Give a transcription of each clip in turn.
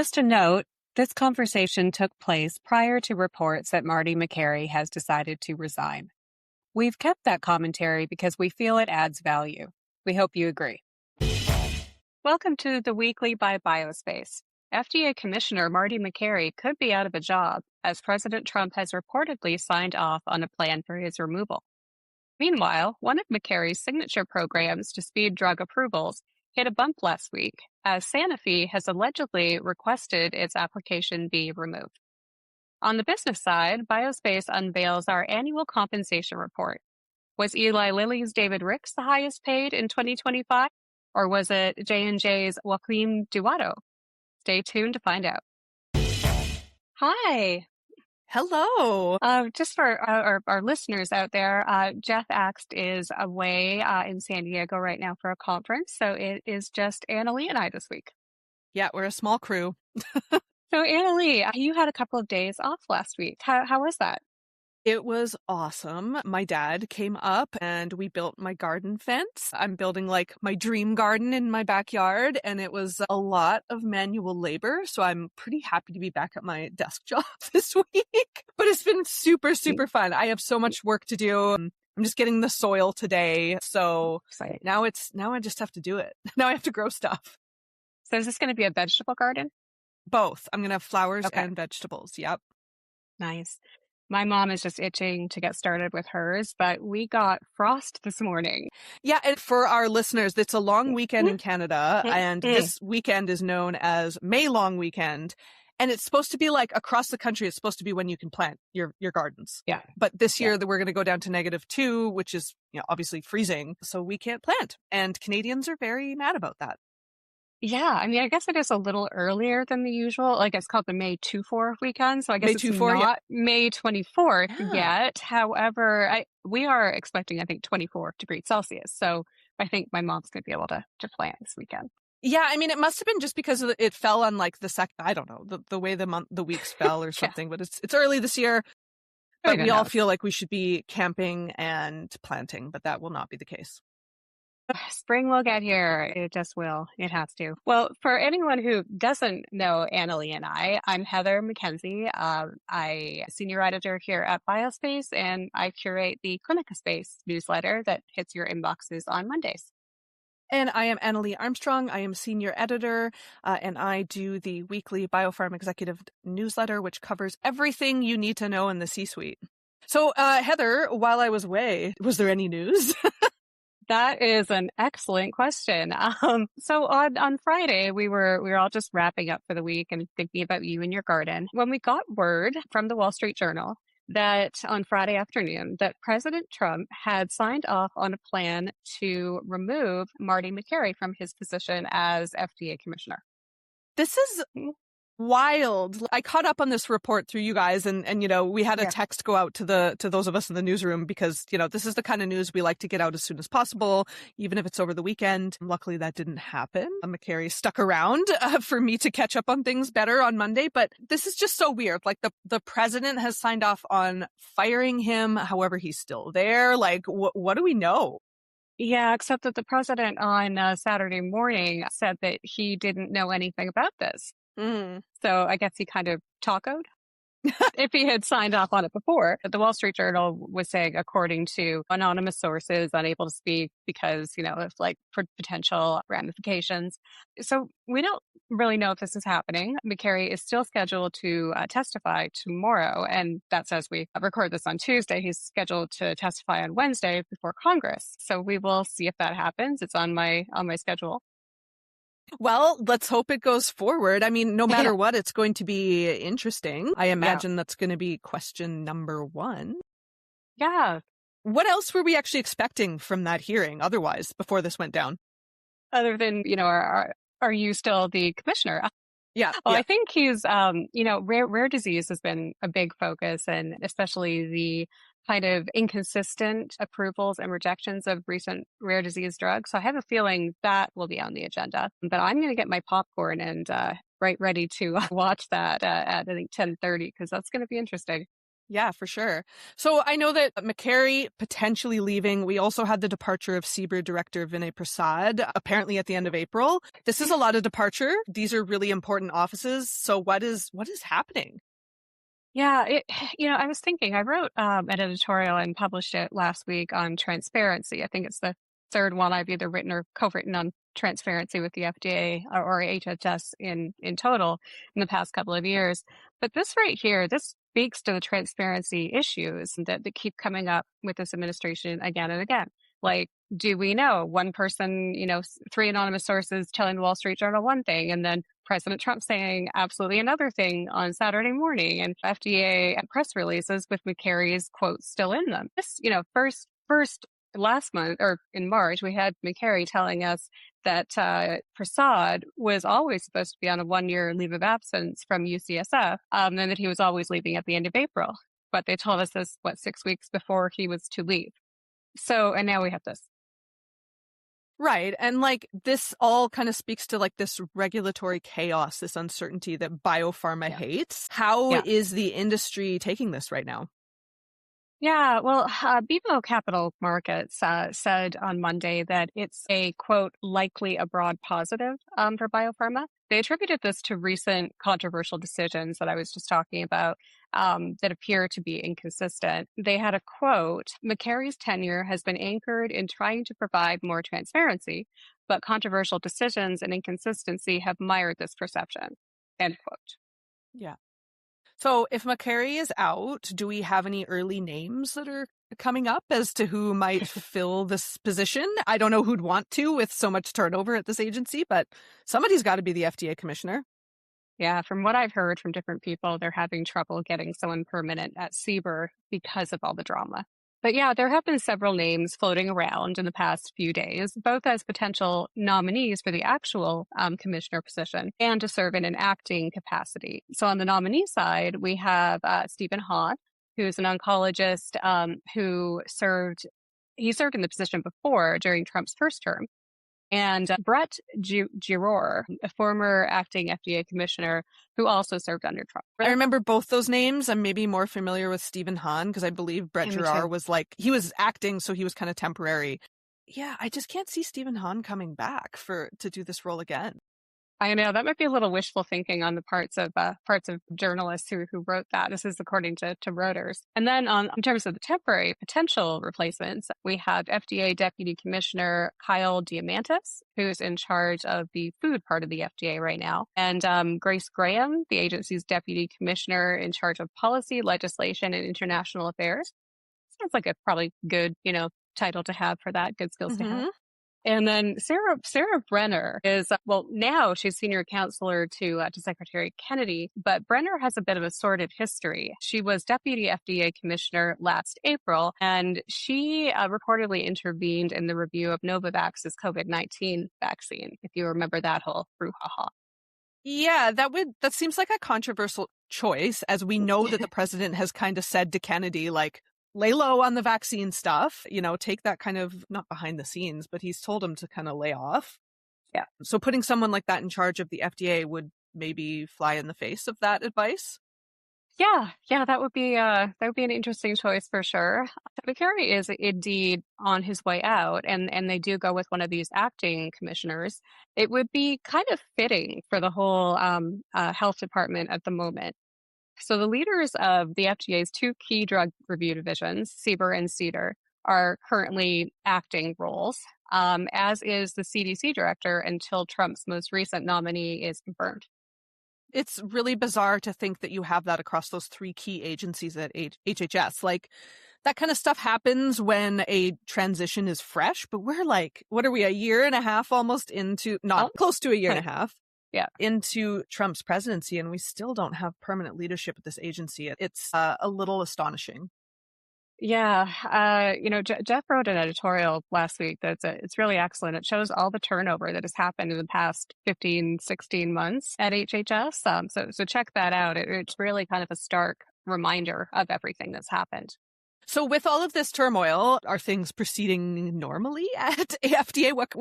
Just a note, this conversation took place prior to reports that Marty Makary has decided to resign. We've kept that commentary because we feel it adds value. We hope you agree. Welcome to the Weekly by Biospace. FDA Commissioner Marty Makary could be out of a job as President Trump has reportedly signed off on a plan for his removal. Meanwhile, one of Makary's signature programs to speed drug approvals hit a bump last week as Sanofi has allegedly requested its application be removed. On the business side, Biospace unveils our annual compensation report. Was Eli Lilly's David Ricks the highest paid in 2025? Or was it J&J's Joaquim Duato? Stay tuned to find out. Hi. Hello. Just for our listeners out there, Jeff Axt is away in San Diego right now for a conference. So it is just Annalee and I this week. Yeah, we're a small crew. So Annalee, you had a couple of days off last week. How was that? It was awesome. My dad came up and we built my garden fence. I'm building like my dream garden in my backyard, and it was a lot of manual labor. So I'm pretty happy to be back at my desk job this week. But it's been super, super fun. I have so much work to do. I'm just getting the soil today. So now I just have to do it. Now I have to grow stuff. So is this going to be a vegetable garden? Both. I'm going to have flowers and vegetables. Yep. Nice. My mom is just itching to get started with hers, but we got frost this morning. Yeah, and for our listeners, it's a long weekend in Canada, and this weekend is known as May Long Weekend. And it's supposed to be like across the country, it's supposed to be when you can plant your gardens. Yeah. But this year we're going to go down to -2, which is obviously freezing. So we can't plant. And Canadians are very mad about that. Yeah, I mean, I guess it is a little earlier than the usual. Like it's called the May 24 weekend. So I guess it's not May 24th yet. However, we are expecting, I think, 24 degrees Celsius. So I think my mom's going to be able to plant this weekend. Yeah, I mean, it must have been just because it fell on like the second, I don't know, the way the weeks fell or something. But it's early this year. But we all feel like we should be camping and planting, but that will not be the case. Spring will get here. It just will. It has to. Well, for anyone who doesn't know Annalee and I'm Heather McKenzie. I'm senior editor here at Biospace, and I curate the Clinica Space newsletter that hits your inboxes on Mondays. And I am Annalee Armstrong. I am senior editor, and I do the weekly Biopharm Executive newsletter, which covers everything you need to know in the C-suite. So, Heather, while I was away, was there any news? That is an excellent question. So on Friday, we were all just wrapping up for the week and thinking about you and your garden when we got word from the Wall Street Journal that on Friday afternoon that President Trump had signed off on a plan to remove Marty Makary from his position as FDA commissioner. This is wild. I caught up on this report through you guys, and we had a text go out to those of us in the newsroom because this is the kind of news we like to get out as soon as possible, even if it's over the weekend. Luckily, that didn't happen. Makary stuck around for me to catch up on things better on Monday, but this is just so weird. Like the president has signed off on firing him. However, he's still there. Like, what do we know? Yeah, except that the president on Saturday morning said that he didn't know anything about this. So I guess he kind of tacoed if he had signed off on it before. The Wall Street Journal was saying, according to anonymous sources, unable to speak because, of like potential ramifications. So we don't really know if this is happening. Makary is still scheduled to testify tomorrow. And that's as we record this on Tuesday. He's scheduled to testify on Wednesday before Congress. So we will see if that happens. It's on my schedule. Well, let's hope it goes forward. I mean, no matter what, it's going to be interesting. I imagine that's going to be question number 1. Yeah. What else were we actually expecting from that hearing otherwise before this went down? Other than, are you still the commissioner? Yeah. Well, I think he's, rare disease has been a big focus, and especially the kind of inconsistent approvals and rejections of recent rare disease drugs. So I have a feeling that will be on the agenda. But I'm going to get my popcorn and ready to watch that at I think 10:30 because that's going to be interesting. Yeah, for sure. So I know that Makary potentially leaving. We also had the departure of CBER director Vinay Prasad, apparently at the end of April. This is a lot of departure. These are really important offices. So what is happening? Yeah, I was thinking, I wrote an editorial and published it last week on transparency. I think it's the third one I've either written or co-written on transparency with the FDA or HHS in total in the past couple of years. But this right here, this speaks to the transparency issues that keep coming up with this administration again and again. Like, do we know one person, three anonymous sources telling the Wall Street Journal one thing, and then President Trump saying absolutely another thing on Saturday morning, and FDA press releases with Makary's quotes still in them. This, first last month or in March, we had Makary telling us that Prasad was always supposed to be on a 1-year leave of absence from UCSF, and that he was always leaving at the end of April. But they told us this, 6 weeks before he was to leave. So, and now we have this. Right. And like this all kind of speaks to like this regulatory chaos, this uncertainty that biopharma hates. How is the industry taking this right now? Yeah, well, BMO Capital Markets said on Monday that it's a, quote, likely a broad positive for biopharma. They attributed this to recent controversial decisions that I was just talking about that appear to be inconsistent. They had a quote, Makary's tenure has been anchored in trying to provide more transparency, but controversial decisions and inconsistency have mired this perception, end quote. Yeah. So if Makary is out, do we have any early names that are coming up as to who might fill this position? I don't know who'd want to with so much turnover at this agency, but somebody's got to be the FDA commissioner. Yeah, from what I've heard from different people, they're having trouble getting someone permanent at CBER because of all the drama. But yeah, there have been several names floating around in the past few days, both as potential nominees for the actual commissioner position and to serve in an acting capacity. So on the nominee side, we have Stephen Hahn, who's an oncologist who served in the position before during Trump's first term. And Brett Giroir, a former acting FDA commissioner who also served under Trump. I remember both those names. I'm maybe more familiar with Stephen Hahn because I believe Brett Giroir was he was acting, so he was kind of temporary. Yeah, I just can't see Stephen Hahn coming back to do this role again. I know that might be a little wishful thinking on the parts of journalists who wrote that. This is according to Reuters. And then in terms of the temporary potential replacements, we have FDA Deputy Commissioner Kyle Diamantis, who's in charge of the food part of the FDA right now, and Grace Graham, the agency's Deputy Commissioner in charge of policy, legislation, and international affairs. Sounds like a probably good, title to have for that, good skills to have. And then Sarah Brenner is, now she's senior counselor to Secretary Kennedy, but Brenner has a bit of a sordid history. She was deputy FDA commissioner last April, and she reportedly intervened in the review of Novavax's COVID-19 vaccine, if you remember that whole brouhaha. Yeah, that seems like a controversial choice, as we know that the president has kind of said to Kennedy, like, lay low on the vaccine stuff, take that kind of, not behind the scenes, but he's told him to kind of lay off. Yeah. So putting someone like that in charge of the FDA would maybe fly in the face of that advice. Yeah, that would be an interesting choice for sure. Makary is indeed on his way out, and they do go with one of these acting commissioners. It would be kind of fitting for the whole health department at the moment. So the leaders of the FDA's two key drug review divisions, CBER and CDER, are currently acting roles, as is the CDC director until Trump's most recent nominee is confirmed. It's really bizarre to think that you have that across those three key agencies at HHS. Like, that kind of stuff happens when a transition is fresh, but we're like, what are we, a year and a half almost into, close to a year and a half. Yeah. Into Trump's presidency, and we still don't have permanent leadership at this agency. It's a little astonishing. Yeah. Jeff wrote an editorial last week it's really excellent. It shows all the turnover that has happened in the past 15, 16 months at HHS. So check that out. It's really kind of a stark reminder of everything that's happened. So with all of this turmoil, are things proceeding normally at FDA? What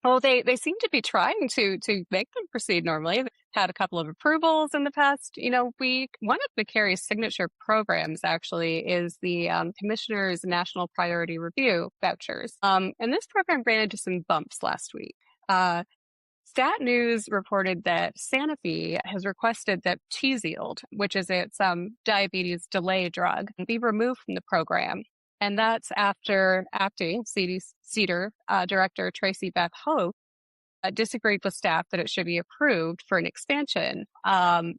Well, they seem to be trying to make them proceed normally. They've had a couple of approvals in the past, week. One of Makary's signature programs actually is the Commissioner's National Priority Review vouchers. And this program ran into some bumps last week. Stat News reported that Sanofi has requested that Tzield, which is its diabetes delay drug, be removed from the program. And that's after acting CDER Director Tracy Beth Hope disagreed with staff that it should be approved for an expansion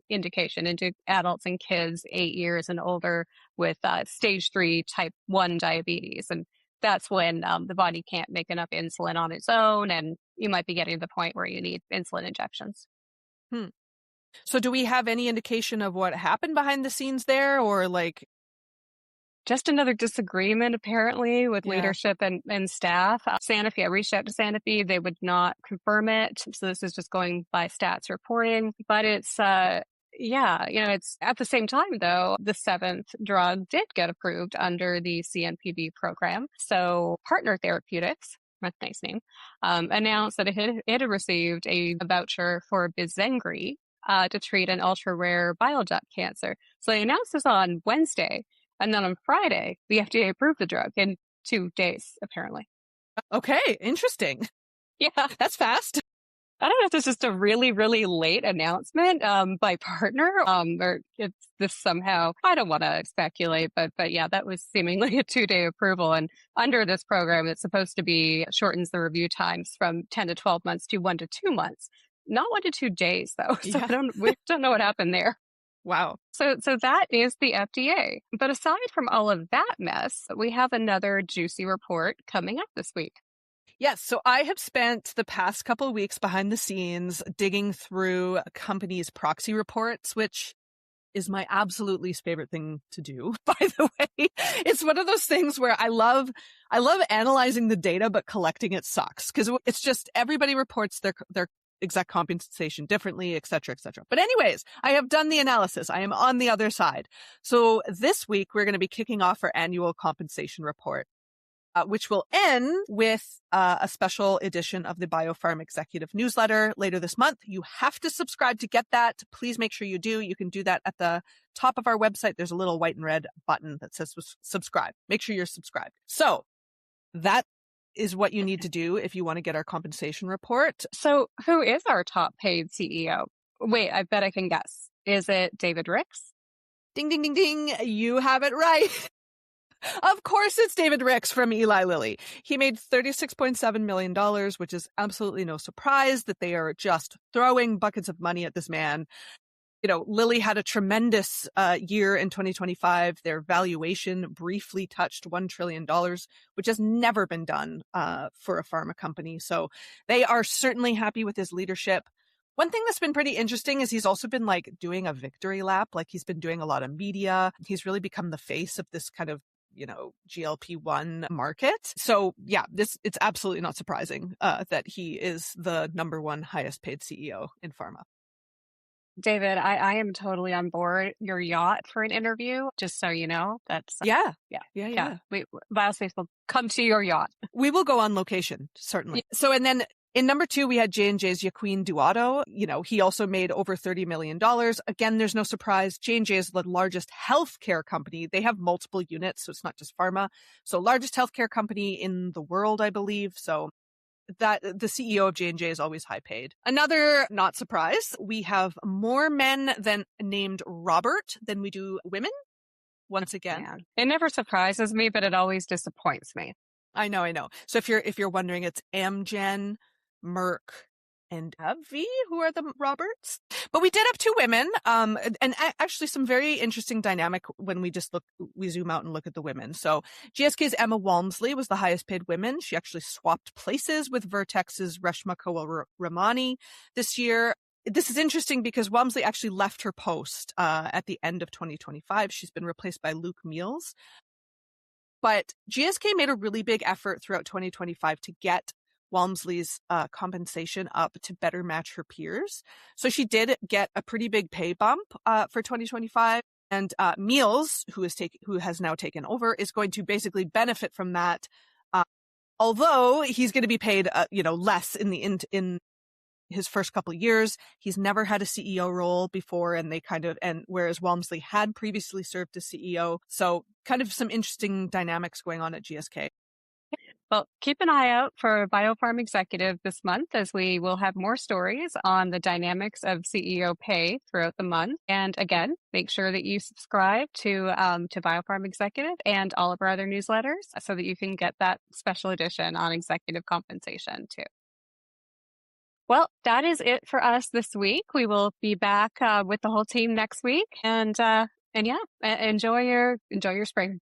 indication into adults and kids 8 years and older with stage 3 type 1 diabetes. And that's when the body can't make enough insulin on its own, and you might be getting to the point where you need insulin injections. So do we have any indication of what happened behind the scenes there, or just another disagreement, apparently, with leadership and staff. Sanofi, I reached out to Sanofi. They would not confirm it. So this is just going by stats reporting. But it's, it's at the same time, though, the 7th drug did get approved under the CNPV program. So Partner Therapeutics, that's a nice name, announced that it had received a voucher for Bizengri to treat an ultra-rare bile duct cancer. So they announced this on Wednesday. And then on Friday, the FDA approved the drug in 2 days, apparently. Okay, interesting. Yeah. That's fast. I don't know if this is just a really, really late announcement by Partner, or if this somehow, I don't want to speculate, but yeah, that was seemingly a 2-day approval. And under this program, it's supposed to be shortens the review times from 10 to 12 months to 1 to 2 months. Not 1 to 2 days, though. So we don't know what happened there. Wow. So that is the FDA. But aside from all of that mess, we have another juicy report coming up this week. Yes. So I have spent the past couple of weeks behind the scenes digging through companies' proxy reports, which is my absolute least favorite thing to do, by the way. It's one of those things where I love analyzing the data, but collecting it sucks, because it's just everybody reports their exec compensation differently, et cetera, et cetera. But anyways, I have done the analysis. I am on the other side. So this week, we're going to be kicking off our annual compensation report, which will end with a special edition of the BioPharm Executive Newsletter later this month. You have to subscribe to get that. Please make sure you do. You can do that at the top of our website. There's a little white and red button that says subscribe. Make sure you're subscribed. So that is what you need to do if you want to get our compensation report. So who is our top paid CEO? Wait, I bet I can guess. Is it David Ricks? Ding, ding, ding, ding. You have it right. Of course it's David Ricks from Eli Lilly. He made $36.7 million, which is absolutely no surprise that they are just throwing buckets of money at this man. Lilly had a tremendous year in 2025. Their valuation briefly touched $1 trillion, which has never been done for a pharma company. So they are certainly happy with his leadership. One thing that's been pretty interesting is he's also been doing a victory lap. He's been doing a lot of media. He's really become the face of this kind of GLP-1 market. So yeah, it's absolutely not surprising that he is the number one highest paid CEO in pharma. David, I am totally on board your yacht for an interview, just so you know. That's Yeah. Biospace will come to your yacht. We will go on location, certainly. Yeah. So, and then in number 2, we had J&J's Joaquin Duato. He also made over $30 million. Again, there's no surprise. J&J is the largest healthcare company. They have multiple units, so it's not just pharma. So largest healthcare company in the world, I believe. So that the CEO of J&J is always high paid. Another not surprise, we have more men than named Robert than we do women. Once again, yeah. It never surprises me, but it always disappoints me. I know. So if you're wondering, it's Amgen, Merck, and AbbVie who are the Roberts. But we did have 2 women, and actually some very interesting dynamic when we zoom out and look at the women. So GSK's Emma Walmsley was the highest paid woman. She actually swapped places with Vertex's Reshma Kowal-Ramani this year. This is interesting because Walmsley actually left her post at the end of 2025. She's been replaced by Luke Meals. But GSK made a really big effort throughout 2025 to get Walmsley's compensation up to better match her peers. So she did get a pretty big pay bump for 2025. And Meals, who has now taken over, is going to basically benefit from that although he's going to be paid, less in his first couple of years. He's never had a CEO role before, and whereas Walmsley had previously served as CEO. So kind of some interesting dynamics going on at GSK. Well, keep an eye out for Biopharm Executive this month, as we will have more stories on the dynamics of CEO pay throughout the month. And again, make sure that you subscribe to Biopharm Executive and all of our other newsletters so that you can get that special edition on executive compensation too. Well, that is it for us this week. We will be back with the whole team next week, and yeah, enjoy your spring.